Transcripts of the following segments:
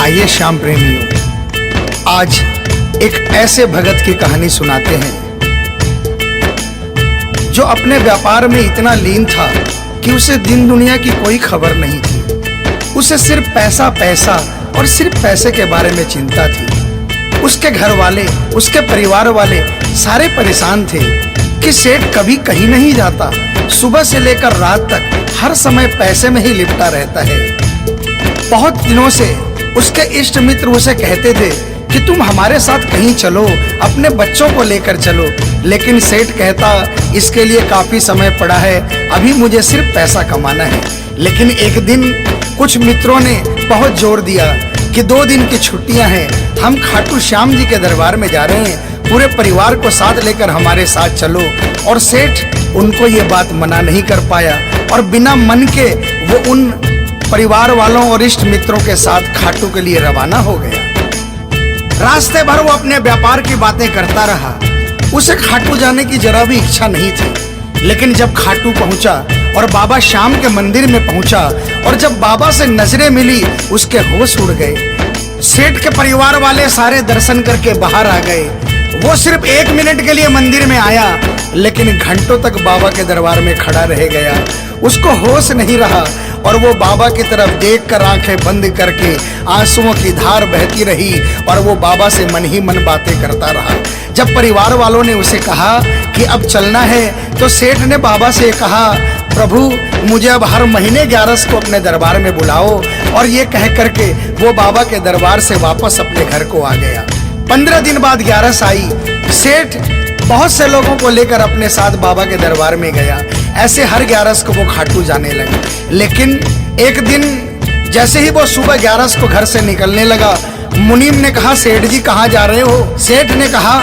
आइए श्याम प्रेमियों, आज एक ऐसे भगत की कहानी सुनाते हैं जो अपने व्यापार में इतना लीन था कि उसे दिन दुनिया की कोई खबर नहीं थी। उसे सिर्फ पैसा पैसा और सिर्फ पैसे के बारे में चिंता थी। उसके घर वाले, उसके परिवार वाले सारे परेशान थे कि सेठ कभी कहीं नहीं जाता, सुबह से लेकर रात तक हर समय पैसे में ही लिपटा रहता है। बहुत दिनों से उसके इष्ट मित्र उसे कहते थे कि तुम हमारे साथ कहीं चलो, अपने बच्चों को लेकर चलो, लेकिन सेठ कहता इसके लिए काफी समय पड़ा है, अभी मुझे सिर्फ पैसा कमाना है। लेकिन एक दिन कुछ मित्रों ने बहुत जोर दिया कि 2 दिन की छुट्टियां हैं, हम खाटू श्याम जी के दरबार में जा रहे हैं, पूरे परिवार को साथ लेकर हमारे साथ चलो। और सेठ उनको ये बात मना नहीं कर पाया और बिना मन के वो उन परिवार वालों और इष्ट मित्रों के साथ खाटू के लिए रवाना हो गया। रास्ते भर वो अपने व्यापार की बातें करता रहा। उसे खाटू जाने की जरा भी इच्छा नहीं थी। लेकिन जब खाटू पहुंचा और बाबा श्याम के मंदिर में पहुंचा और जब बाबा से नजरें मिली, उसके होश उड़ गए। सेठ के परिवार वाले सारे दर्शन करके बाहर आ गए। वो सिर्फ 1 मिनट के लिए मंदिर में आया, लेकिन घंटों तक बाबा के दरबार में खड़ा रह गया। उसको होश नहीं रहा और वो बाबा की तरफ देखकर आंखें बंद करके आंसुओं की धार बहती रही और वो बाबा से मन ही मन बातें करता रहा। जब परिवार वालों ने उसे कहा कि अब चलना है, तो सेठ ने बाबा से कहा, प्रभु मुझे अब हर महीने 11 को अपने दरबार में बुलाओ। और ये कह करके वो बाबा के दरबार से वापस अपने घर को आ गया। 15 दिन बाद 11 आई। सेठ बहुत से लोगों को लेकर अपने साथ बाबा के दरबार में गया। ऐसे हर 11 को वो खाटू जाने लगा। लेकिन एक दिन जैसे ही वो सुबह 11 को घर से निकलने लगा, मुनीम ने कहा, सेठ जी कहाँ जा रहे हो? सेठ ने कहा,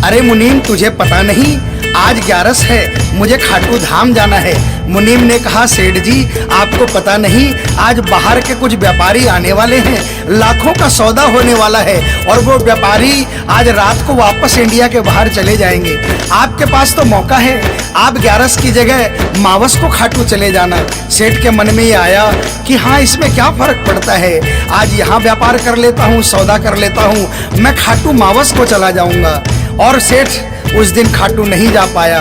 अरे मुनीम तुझे पता नहीं, आज 11 है, मुझे खाटू धाम जाना है। मुनीम ने कहा, सेठ जी आपको पता नहीं, आज बाहर के कुछ व्यापारी आने वाले हैं, लाखों का सौदा होने वाला है और वो व्यापारी आज रात को वापस इंडिया के बाहर चले जाएंगे। आपके पास तो मौका है, आप 11 की जगह मावस को खाटू चले जाना। सेठ के मन में ये आया कि हाँ, इसमें क्या फर्क पड़ता है, आज यहाँ व्यापार कर लेता हूँ, सौदा कर लेता हूँ, मैं खाटू मावस को चला जाऊंगा। और सेठ उस दिन खाटू नहीं जा पाया।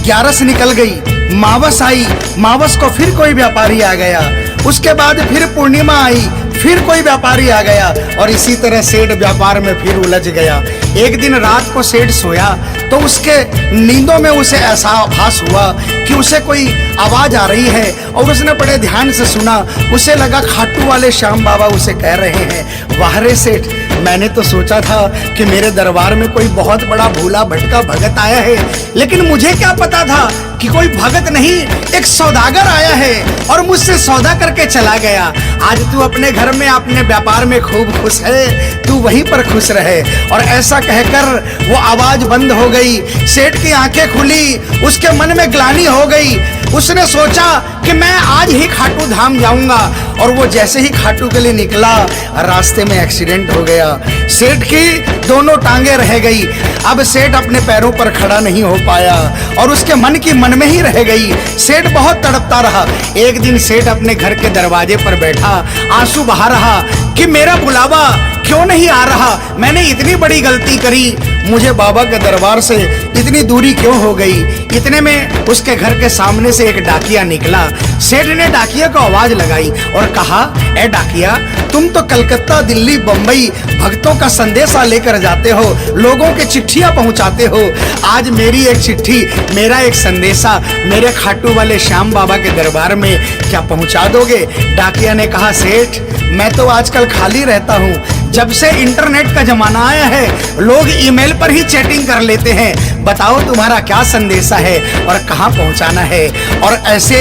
11 निकल गई, मावस आई, मावस को फिर कोई व्यापारी आ गया। उसके बाद फिर पूर्णिमा आई, फिर कोई व्यापारी आ गया और इसी तरह सेठ व्यापार में फिर उलझ गया। एक दिन रात को सेठ सोया तो उसके नींदों में उसे ऐसा आभास हुआ कि उसे कोई आवाज आ रही है और उसने बड़े ध्यान से सुना। उसे लगा खाटू वाले श्याम बाबा उसे कह रहे हैं, वाह रे सेठ, मैंने तो सोचा था कि मेरे दरबार में कोई बहुत बड़ा भूला भटका भगत आया है, लेकिन मुझे क्या पता था कि कोई भगत नहीं, एक सौदागर आया है और मुझसे सौदा करके चला गया। आज तू अपने घर में, अपने व्यापार में खूब खुश है, तू वहीं पर खुश रहे। और ऐसा कहकर वो आवाज बंद हो गई। सेठ की आंखें खुली, उसके मन में ग्लानि हो गई। उसने सोचा कि मैं आज ही खाटू धाम जाऊंगा और वो जैसे ही खाटू के लिए निकला, रास्ते में एक्सीडेंट हो गया। सेठ की दोनों टांगे रह गई। अब सेठ अपने पैरों पर खड़ा नहीं हो पाया और उसके मन की मन में ही रह गई। सेठ बहुत तड़पता रहा। एक दिन सेठ अपने घर के दरवाजे पर बैठा, आंसू बहा रहा कि मेरा बुलावा क्यों नहीं आ रहा, मैंने इतनी बड़ी गलती करी, मुझे बाबा के दरबार से इतनी दूरी क्यों हो गई। इतने में उसके घर के सामने से एक डाकिया निकला। सेठ ने डाकिया को आवाज लगाई और कहा, ए डाकिया, तुम तो कलकत्ता, दिल्ली, बम्बई भक्तों का संदेशा लेकर जाते हो, लोगों के चिट्ठियां पहुंचाते हो। आज मेरी एक चिट्ठी, मेरा एक संदेशा मेरे खाटू वाले श्याम बाबा के दरबार में क्या पहुंचा दोगे? डाकिया ने कहा, सेठ मैं तो आजकल खाली रहता हूँ, जब से इंटरनेट का जमाना आया है लोग ईमेल पर ही चैटिंग कर लेते हैं, बताओ तुम्हारा क्या संदेशा है और कहाँ पहुँचाना है। और ऐसे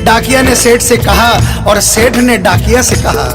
डाकिया ने सेठ से कहा और सेठ ने डाकिया से कहा।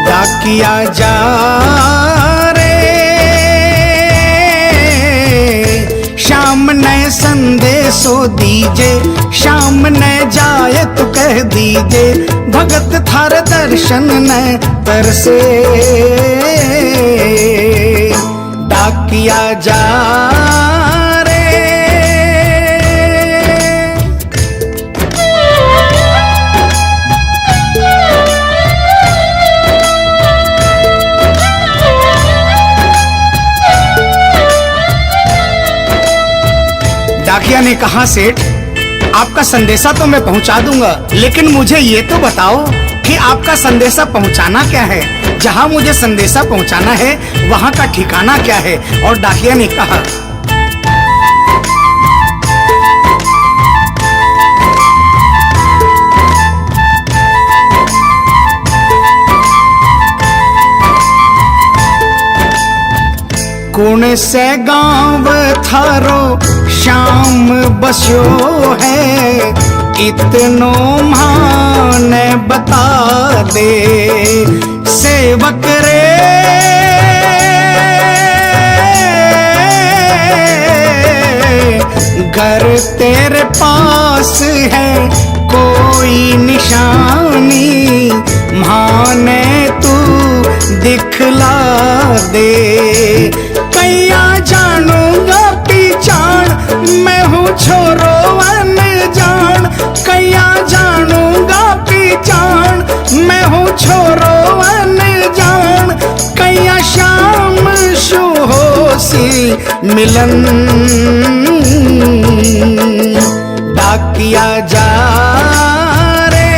डाकिया जा श्याम ने संदेशो दीजे, श्याम ने जाए तो कह दीजे, भगत थार दर्शन न तरसे। डाकिया डाकिया जा रे। डाकिया ने कहा, सेठ आपका संदेशा तो मैं पहुंचा दूंगा, लेकिन मुझे ये तो बताओ कि आपका संदेशा पहुंचाना क्या है, जहां मुझे संदेशा पहुंचाना है वहां का ठिकाना क्या है। और डाकिया ने कहा, कौन से गांव थारो शाम बस्यो है, इतनो माने बता दे। सेवक रे घर तेरे पास है कोई निशानी, माने तू दिखला दे। कैया जानूंगा पहचान मैं हूँ छोरो अनजान, कैया जानूंगा पहचान मैं हूँ छोरो अनजान। कैया शाम शुहोसी मिलन डाकिया जा रे।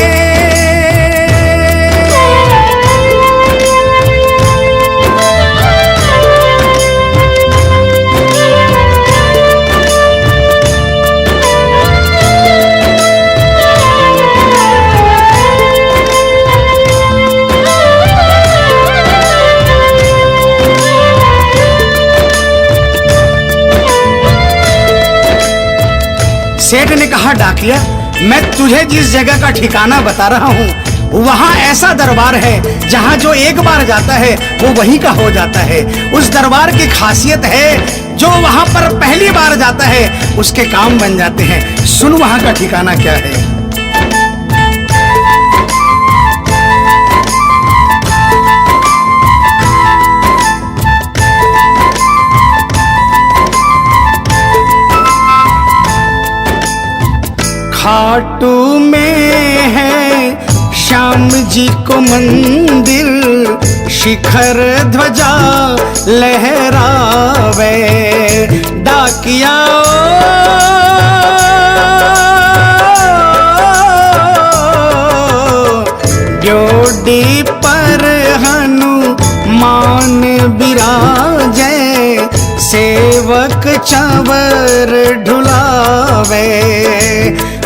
सेठ ने कहा, डाकिया मैं तुझे जिस जगह का ठिकाना बता रहा हूँ वहाँ ऐसा दरबार है जहाँ जो एक बार जाता है वो वहीं का हो जाता है। उस दरबार की खासियत है जो वहाँ पर पहली बार जाता है उसके काम बन जाते हैं। सुन वहाँ का ठिकाना क्या है। खाटू में है श्याम जी को मंदिर, शिखर ध्वजा लहरावे। डाकिया ड्योडी पर हनुमान बिराजे, सेवक चंवर ढुलावे।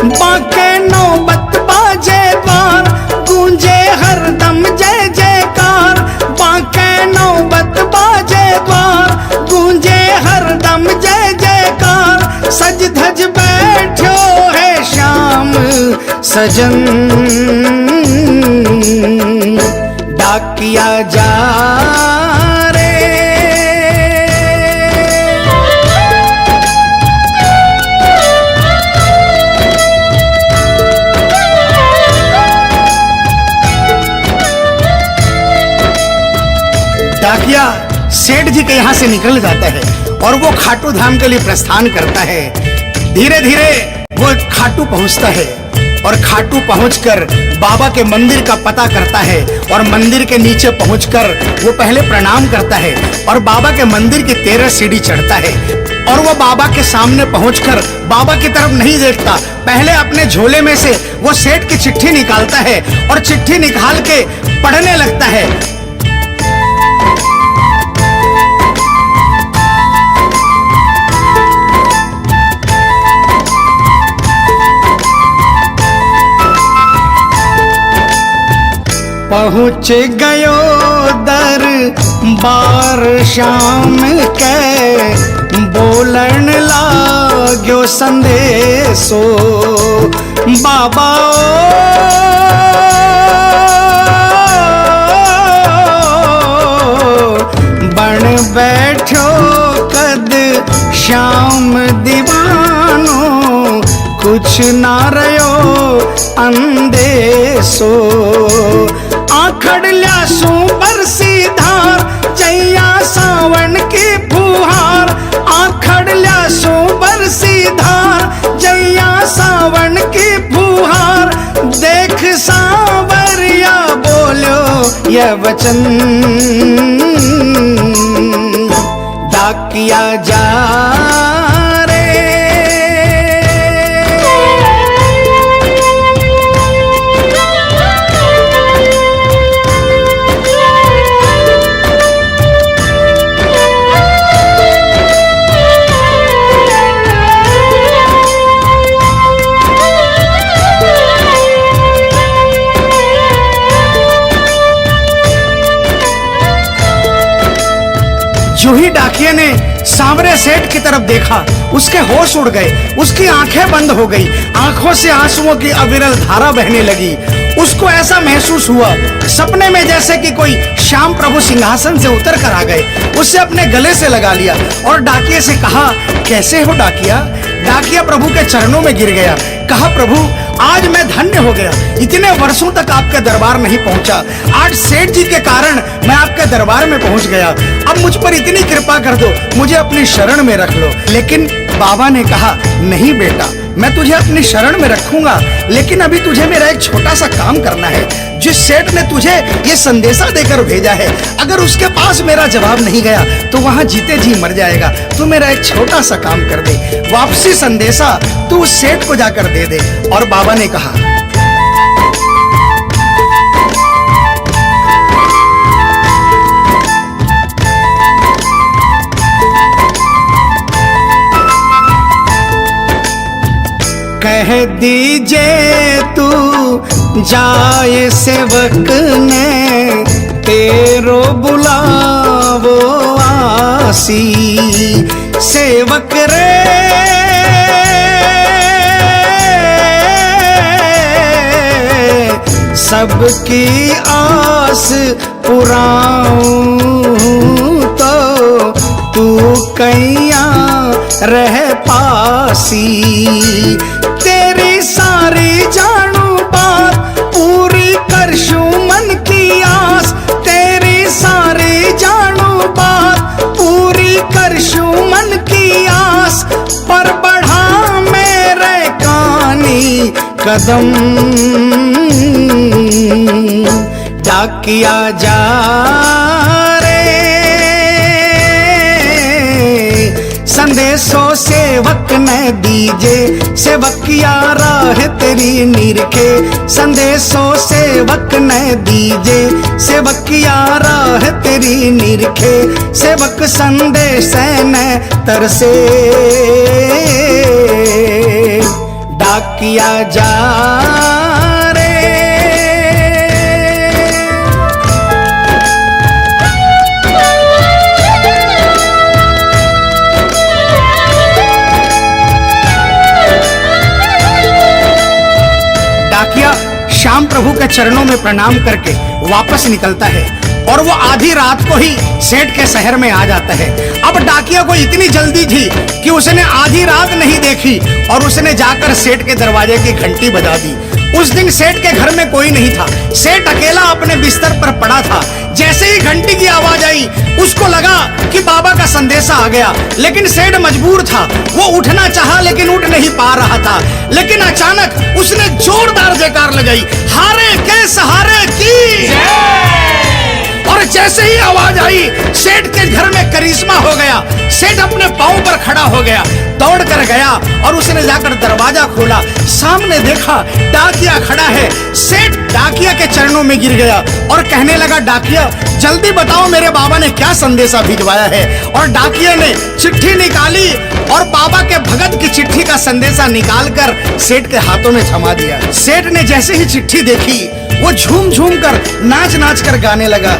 बाके नौबत बाजे द्वार गूंजे हरदम जय जयकार, बाके नौबत बाजे द्वार गूंजे हरदम जय जयकार। सज धज बैठो है श्याम सजन डाकिया जा रे। डाकिया सेठ जी के यहाँ से निकल जाता है और वो खाटू धाम के लिए प्रस्थान करता है। धीरे धीरे वो खाटू पहुँचता है और खाटू पहुंचकर बाबा के मंदिर का पता करता है और मंदिर के नीचे पहुंचकर वो पहले प्रणाम करता है और बाबा के मंदिर की 13 सीढ़ी चढ़ता है। और वो बाबा के सामने पहुंचकर बाबा की तरफ नहीं देखता, पहले अपने झोले में से वो सेठ की चिट्ठी निकालता है और चिट्ठी निकाल के पढ़ने लगता है। पहुँच गयो दरबार श्याम के, बोलन लाग्यो संदेशो। बाबा बन बैठो कद श्याम दीवानो, कुछ ना रयो अंदेशो। आखड़ ल्यासू बरसी धार जैया सावन की फुहार, यह वचन डाकिया जा रे। जो ही डाकिया ने सांवरे सेठ की तरफ देखा, उसके होश उड़ गए, उसकी आंखें बंद हो गई, आंखों से आंसुओं की अविरल धारा बहने लगी। उसको ऐसा महसूस हुआ सपने में जैसे कि कोई श्याम प्रभु सिंहासन से उतर कर आ गए। उससे अपने गले से लगा लिया और डाकिया से कहा, कैसे हो डाकिया? डाकिया प्रभु के चरणों में गिर गया, कहा, प्रभु आज मैं धन्य हो गया, इतने वर्षों तक आपके दरबार नहीं पहुंचा, आज सेठ जी के कारण मैं आपके दरबार में पहुंच गया। अब मुझ पर इतनी कृपा कर दो, मुझे अपनी शरण में रख लो। लेकिन बाबा ने कहा, नहीं बेटा, मैं तुझे अपनी शरण में रखूंगा, लेकिन अभी तुझे मेरा एक छोटा सा काम करना है। जिस सेठ ने तुझे ये संदेशा देकर भेजा है, अगर उसके पास मेरा जवाब नहीं गया तो वहां जीते जी मर जाएगा। तू मेरा एक छोटा सा काम कर दे, वापसी संदेशा तू उस सेठ को जाकर दे दे। और बाबा ने कहा, कह दीजिए तू जाए सेवक ने तेरो बुलावो आसी। सेवक रे सबकी आस पुराऊं तो तू कैया रह पासी। तेरी सारी जानू बात पूरी करशू मन की आस। तेरी सारी जानू बात पूरी करशू मन की आस। पर बढ़ा मेरे कानी कदम डाकिया जा रे। संदेशो सेवक ने दीजे, सेवकिया राह तेरी निरखे। संदेशो सेवक ने दीजे, सेवकिया राह तेरी निरखे। सेवक संदेश ने तरसे डाकिया जा रे। डाकिया श्याम प्रभु के चरणों में प्रणाम करके वापस निकलता है और वो आधी रात को ही सेठ के शहर में आ जाता है। अब डाकिया को इतनी जल्दी थी कि उसने आधी रात नहीं देखी और उसने जाकर सेठ के दरवाजे की घंटी बजा दी। उस दिन सेठ के घर में कोई नहीं था, सेठ अकेला अपने बिस्तर पर पड़ा था। जैसे ही घंटी की आवाज आई उसको लगा कि बाबा का संदेशा आ गया, लेकिन सेठ मजबूर था, वो उठना चाहा लेकिन उठ नहीं पा रहा था। लेकिन अचानक उसने जोरदार जयकार लगाई, हारे के सहारे की। और जैसे ही आवाज आई सेठ के घर में करिश्मा हो गया। सेठ अपने पांव पर खड़ा हो गया, दौड़ कर गया और उसने जाकर दरवाजा खोला। सामने देखा डाकिया खड़ा है। सेठ डाकिया के चरणों में गिर गया और कहने लगा, डाकिया जल्दी बताओ मेरे बाबा ने क्या संदेशा भिजवाया है। और डाकिया ने चिट्ठी निकाली और बाबा के भगत की चिट्ठी का संदेशा निकालकर सेठ के हाथों में थमा दिया। सेठ ने जैसे ही चिट्ठी देखी वो झूम झूम कर नाच नाच कर गाने लगा,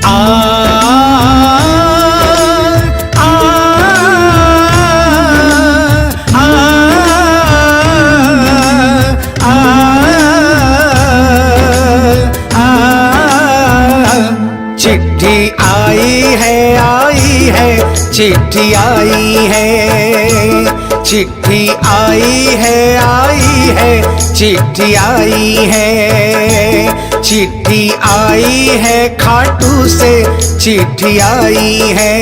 आ, आ, आ, आ, आ, चिट्ठी आई है, चिट्ठी आई है, चिट्ठी आई है, चिट्ठी आई है, चिट्ठी आई है, खाटू से चिट्ठी आई है।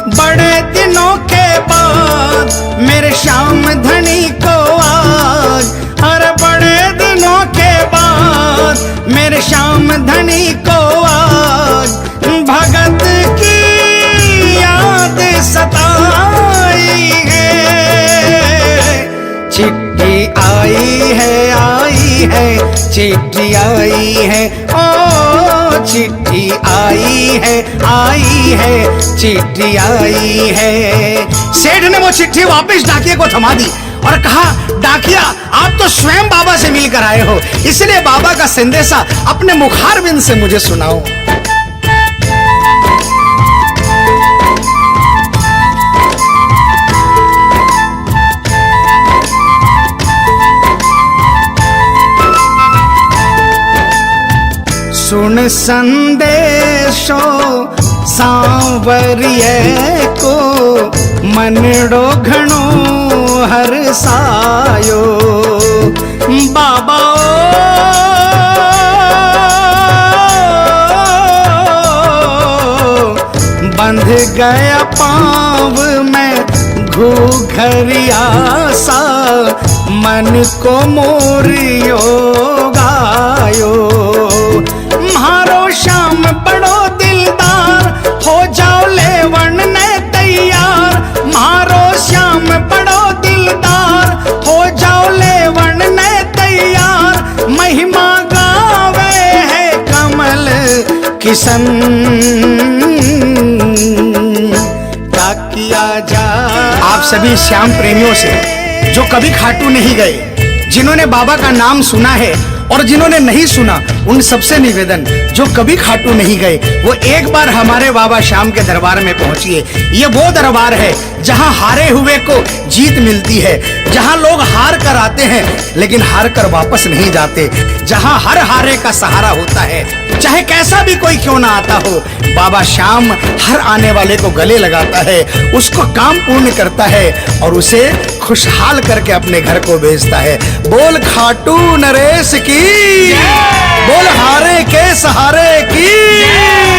बड़े दिनों के बाद मेरे श्याम धनी को आज, अरे बड़े दिनों के बाद मेरे श्याम धनी को आज भगत की याद सताई है। चिट्ठी आई है, चिट्ठी आई है, ओ चिट्ठी आई है, चिट्ठी आई है। सेठ ने वो चिट्ठी वापस डाकिया को थमा दी और कहा, डाकिया आप तो स्वयं बाबा से मिलकर आए हो, इसलिए बाबा का संदेशा अपने मुखारबिंद से मुझे सुनाओ। सुन संदेशो सांवरिये को मनड़ो घणो हरसायो। बाबा बंध गया पाँव में घूघरिया सा, मन को मोरियो गायो। म्हारो श्याम बड़ो दिलदार, हो जाओ लेवन ने तैयार। म्हारो श्याम बड़ो दिलदार, हो जाओ लेवन ने तैयार। महिमा गावे है कमल किशन, क्या किया जा। आप सभी श्याम प्रेमियों से जो कभी खाटू नहीं गए, जिन्होंने बाबा का नाम सुना है और जिन्होंने नहीं सुना, उन सबसे निवेदन, जो कभी खाटू नहीं गए वो एक बार हमारे बाबा श्याम के दरबार में पहुंचिए। ये वो दरबार है जहां हारे हुए को जीत मिलती है, जहां लोग हार कर आते हैं लेकिन हार कर वापस नहीं जाते, जहां हर हारे का सहारा होता है, चाहे कैसा भी कोई क्यों ना आता हो। बाबा श्याम हर आने वाले को गले लगाता है, उसको काम पूर्ण करता है और उसे खुशहाल करके अपने घर को भेजता है। बोल खाटू नरेश की, बोल हारे के सहारे की।